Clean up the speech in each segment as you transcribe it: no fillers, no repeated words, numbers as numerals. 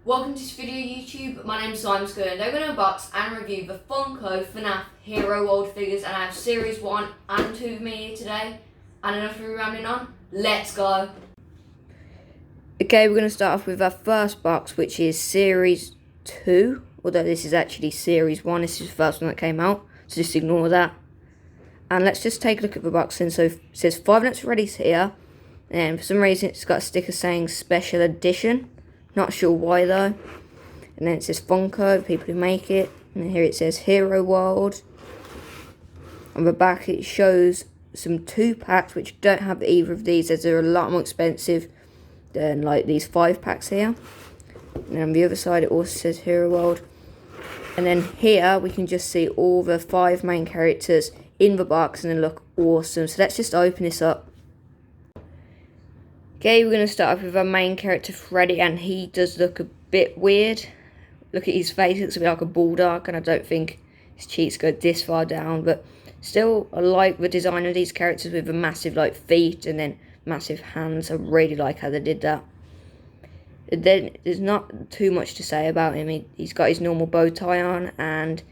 Welcome to this video YouTube. My name's Simon's going to unbox and review the Funko FNAF Hero World figures, and I have series 1 and 2 with me here today. And enough of me rambling on, let's go. Okay, we're going to start off with our first box, which is series 2, although this is actually series 1. This is the first one that came out, so just ignore that. And let's just take a look at the box. And so it says Five Nights at Freddy's here, and for some reason it's got a sticker saying special edition. Not sure why though. And then it says Funko, the people who make it. And then here it says Hero World. On the back it shows some 2-packs which don't have either of these, as they're a lot more expensive than like these 5-packs here. And then on the other side it also says Hero World. And then here we can just see all the 5 main characters in the box, and they look awesome. So let's just open this up. Okay, we're going to start off with our main character, Freddy, and he does look a bit weird. Look at his face, it looks a bit like a bulldog, and I don't think his cheeks go this far down, but still, I like the design of these characters with the massive like feet and then massive hands. I really like how they did that. And then there's not too much to say about him. He's got his normal bow tie on, and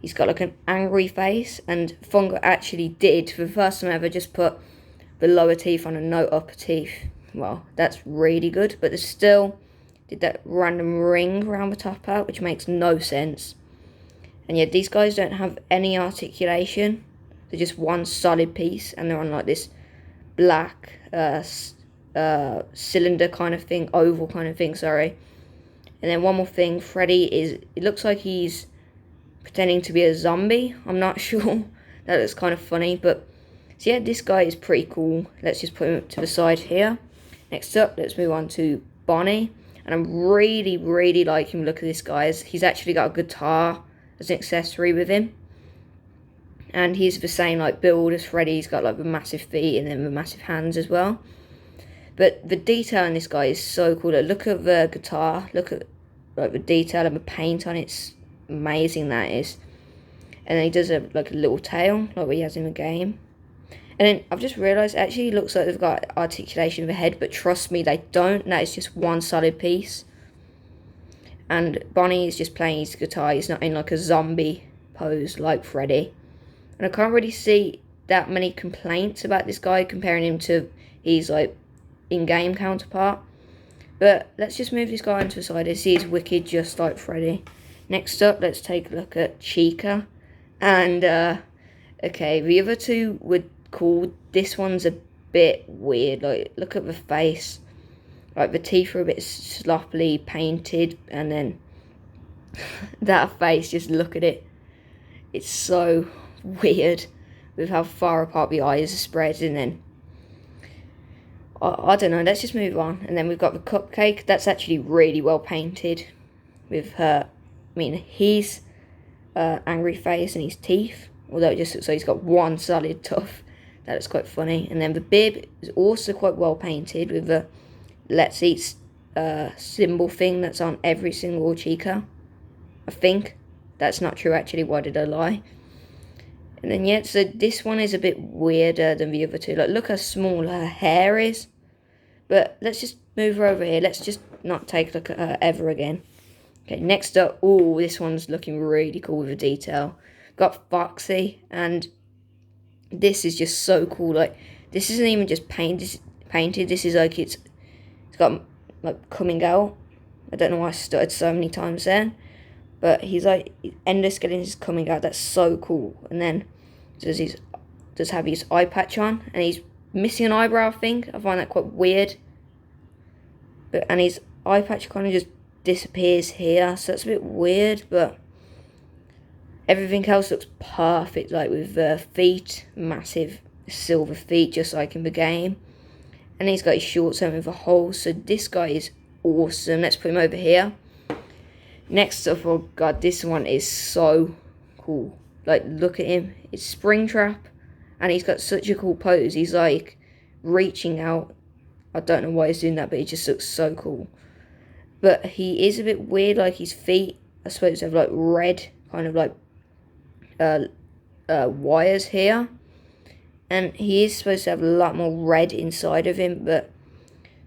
he's got like an angry face, and Funko actually did, for the first time ever, just put the lower teeth on and no upper teeth. Well, that's really good, but they still did that random ring around the top out, which makes no sense. And yet these guys don't have any articulation. They're just one solid piece, and they're on like this black cylinder kind of thing, oval kind of thing, sorry. And then one more thing, Freddy it looks like he's pretending to be a zombie. I'm not sure. That looks kind of funny, but so yeah, this guy is pretty cool. Let's just put him to the side here. Next up, let's move on to Bonnie. And I'm really liking, look at this guy. He's actually got a guitar as an accessory with him. And he's the same like build as Freddy. He's got like the massive feet and then the massive hands as well. But the detail in this guy is so cool. Look at the guitar. Look at like the detail and the paint on it. It's amazing, that is. And then he does like a little tail like what he has in the game. And then I've just realised, actually it looks like they've got articulation of a head, but trust me, they don't. That is just one solid piece. And Bonnie is just playing his guitar. He's not in like a zombie pose like Freddy. And I can't really see that many complaints about this guy comparing him to his like in-game counterpart. But let's just move this guy onto the side. I see he's wicked just like Freddy. Next up, let's take a look at Chica. And okay, the other two were cool. This one's a bit weird. Like, look at the face. Like, the teeth are a bit sloppily painted, and then that face, just look at it. It's so weird with how far apart the eyes are spread. And then I don't know, let's just move on. And then we've got the cupcake. That's actually really well painted with her, his angry face and his teeth, although it just looks like he's got one solid tooth. That is quite funny. And then the bib is also quite well painted with the Let's Eat symbol thing that's on every single Chica. I think. That's not true actually, why did I lie? And then yeah, so this one is a bit weirder than the other two. Like, look how small her hair is. But let's just move her over here. Let's just not take a look at her ever again. Okay, next up, oh, this one's looking really cool with the detail. Got Foxy, and this is just so cool. Like, this isn't even just painted. This is like it's got like coming out. I don't know why I stuttered so many times then, but he's like endoskeletons is coming out. That's so cool. And then does have his eye patch on, and he's missing an eyebrow. I think I find that quite weird. And his eye patch kind of just disappears here, so that's a bit weird, but everything else looks perfect, like with the feet, massive silver feet, just like in the game. And he's got his shorts on with a hole, so this guy is awesome. Let's put him over here. Next up, oh god, this one is so cool. Like, look at him. It's Springtrap, and he's got such a cool pose. He's like reaching out. I don't know why he's doing that, but he just looks so cool. But he is a bit weird, like his feet are supposed to have like red, kind of like wires here, and he is supposed to have a lot more red inside of him, but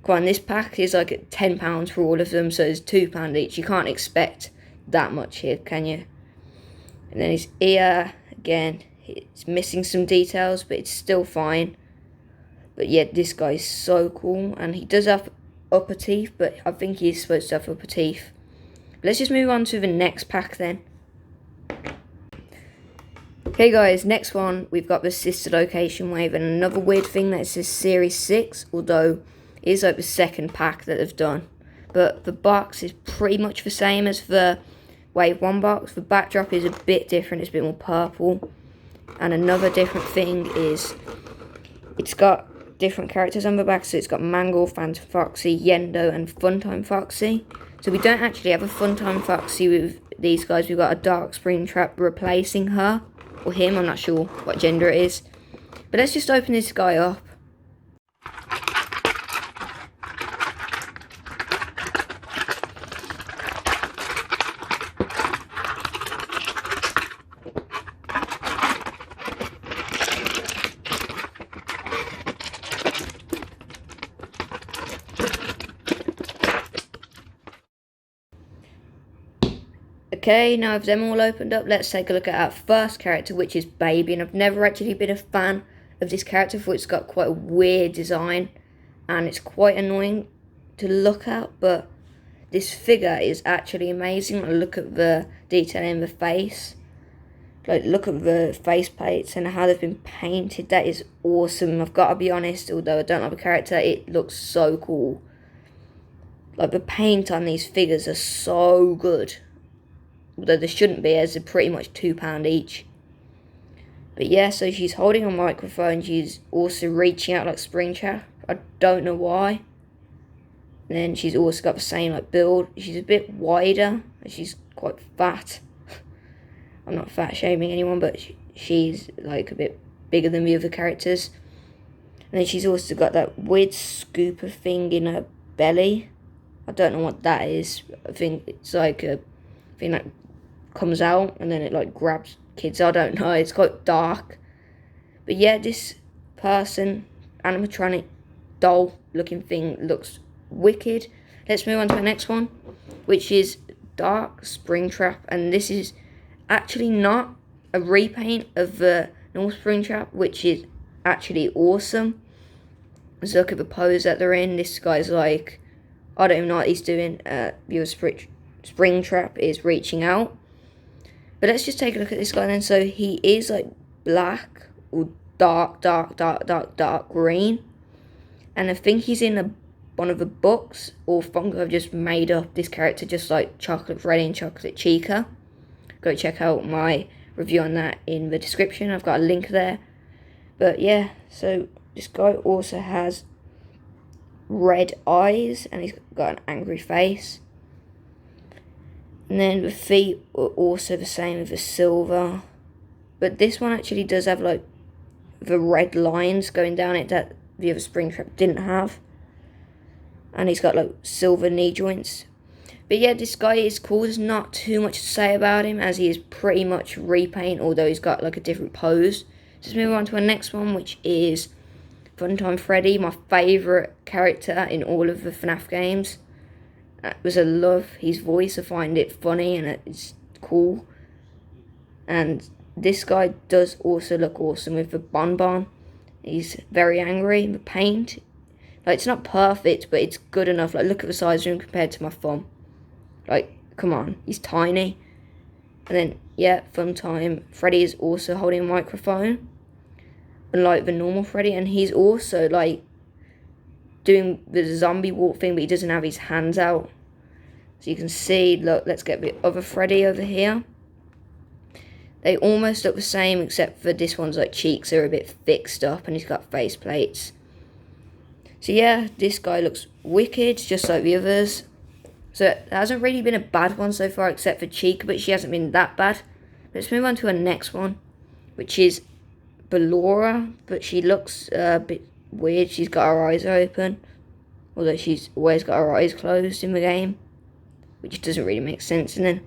Come on, this pack is like £10 for all of them, so it's £2 each. You can't expect that much here, can you? And then his ear, again, it's missing some details, but it's still fine. But yeah, this guy's so cool, and he does have upper teeth, but I think he's supposed to have upper teeth. Let's just move on to the next pack then. Okay guys, next one, we've got the sister location wave, and another weird thing that says Series 6, although it is like the second pack that they've done. But the box is pretty much the same as the Wave 1 box. The backdrop is a bit different, it's a bit more purple. And another different thing is, it's got different characters on the back, so it's got Mangle, Phantom Foxy, Yendo, and Funtime Foxy. So we don't actually have a Funtime Foxy with these guys, we've got a Dark Springtrap replacing her. Or him, I'm not sure what gender it is. But let's just open this guy up. Okay, now with them all opened up, let's take a look at our first character, which is Baby. And I've never actually been a fan of this character, for it's got quite a weird design. And it's quite annoying to look at, but this figure is actually amazing. Look at the detail in the face. Like, look at the face plates and how they've been painted. That is awesome. I've got to be honest, although I don't love the character, it looks so cool. Like, the paint on these figures are so good. Although there shouldn't be, as they're pretty much £2 each. But yeah, so she's holding a microphone. She's also reaching out like Springtrap. I don't know why. And then she's also got the same like build. She's a bit wider, and she's quite fat. I'm not fat shaming anyone, but she's like a bit bigger than the other characters. And then she's also got that weird scooper thing in her belly. I don't know what that is. I think it's like a thing that comes out and then it like grabs kids. I don't know, it's quite dark. But yeah, this person, animatronic doll looking thing, looks wicked. Let's move on to the next one, which is Dark Springtrap, and this is actually not a repaint of the normal Springtrap, which is actually awesome. Let's look at the pose that they're in. This guy's like, I don't even know what he's doing. Your Springtrap is reaching out. But let's just take a look at this guy then. So he is like black or dark green. And I think he's in one of the books, or Funko have just made up this character just like Chocolate Freddy and Chocolate Chica. Go check out my review on that in the description. I've got a link there. But yeah, so this guy also has red eyes and he's got an angry face. And then the feet are also the same with the silver. But this one actually does have like the red lines going down it that the other Springtrap didn't have. And he's got like silver knee joints. But yeah, this guy is cool. There's not too much to say about him, as he is pretty much repaint, although he's got like a different pose. Let's move on to our next one, which is Funtime Freddy, my favourite character in all of the FNAF games. I love his voice, I find it funny and it's cool. And this guy does also look awesome with the bonbon. He's very angry. The paint, like, it's not perfect, but it's good enough. Like, look at the size of him compared to my thumb. Like, come on, he's tiny. And then, yeah, Funtime Freddy is also holding a microphone, unlike the normal Freddy. And he's also, like, doing the zombie walk thing, but he doesn't have his hands out. So you can see, look, let's get the other Freddy over here. They almost look the same, except for this one's like cheeks are a bit fixed up and he's got face plates. So yeah, this guy looks wicked, just like the others. So it hasn't really been a bad one so far, except for Chica, but she hasn't been that bad. Let's move on to our next one, which is Ballora, but she looks a bit weird. She's got her eyes open, although she's always got her eyes closed in the game, which doesn't really make sense. And then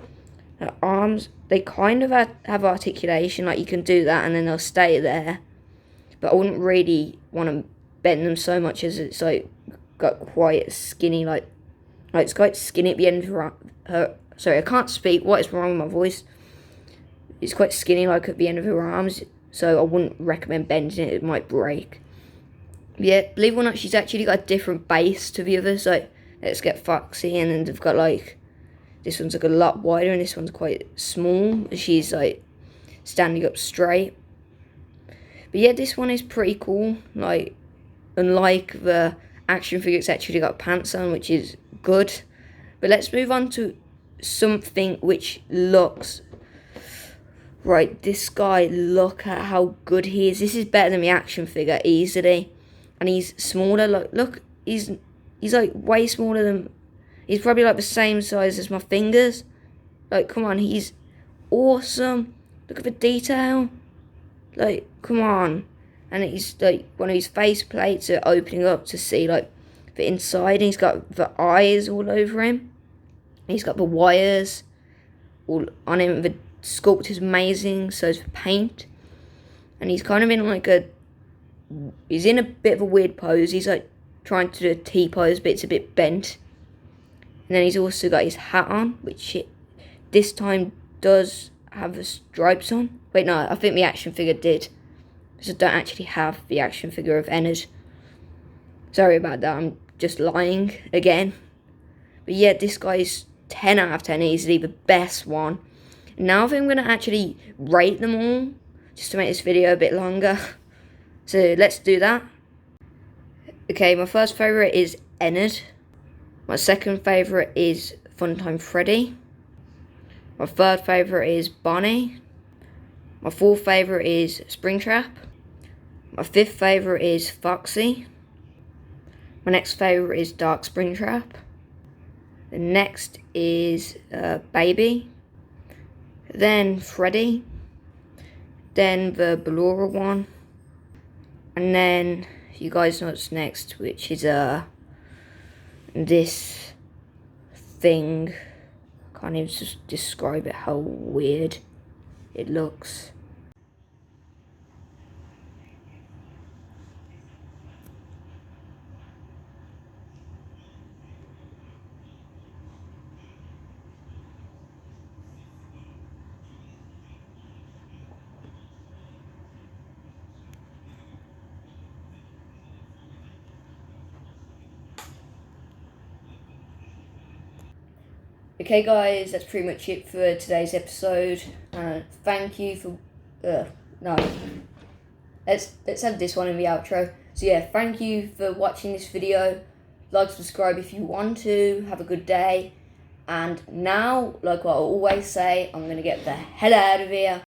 her arms, they kind of have articulation, like you can do that and then they'll stay there. But I wouldn't really want to bend them so much as it's like got quite skinny, like it's quite skinny at the end of her. Sorry, I can't speak. What is wrong with my voice? It's quite skinny, like at the end of her arms. So I wouldn't recommend bending it. It might break. Yeah, believe it or not, she's actually got a different base to the others. Like, let's get Foxy, and then they've got like, this one's like a lot wider, and this one's quite small. She's like standing up straight. But yeah, this one is pretty cool. Like, unlike the action figure, it's actually got pants on, which is good. But let's move on to something which looks... Right, this guy, look at how good he is. This is better than the action figure, easily. And he's smaller. Look, he's like way smaller than... He's probably like the same size as my fingers. Like, come on, he's awesome. Look at the detail. Like, come on. And he's like, one of his face plates are opening up to see like the inside. And he's got the eyes all over him. He's got the wires all on him. The sculpt is amazing. So is the paint. And he's kind of in like a... He's in a bit of a weird pose. He's like trying to do a T pose, but it's a bit bent. And then he's also got his hat on, which this time does have the stripes on. Wait, no, I think the action figure did. Because I don't actually have the action figure of Ennard. Sorry about that, I'm just lying again. But yeah, this guy's 10 out of 10 easily, the best one. And now I think I'm going to actually rate them all, just to make this video a bit longer. So let's do that. Okay, my first favourite is Ennard. My second favourite is Funtime Freddy. My third favourite is Bonnie. My fourth favourite is Springtrap. My fifth favourite is Foxy. My next favourite is Dark Springtrap. The next is Baby. Then Freddy. Then the Ballora one. And then you guys know what's next, which is this thing. I can't even just describe it, how weird it looks. Okay guys, that's pretty much it for today's episode. Thank you for... no. Let's have this one in the outro. So yeah, thank you for watching this video. Like, subscribe if you want to. Have a good day. And now, like what I always say, I'm going to get the hell out of here.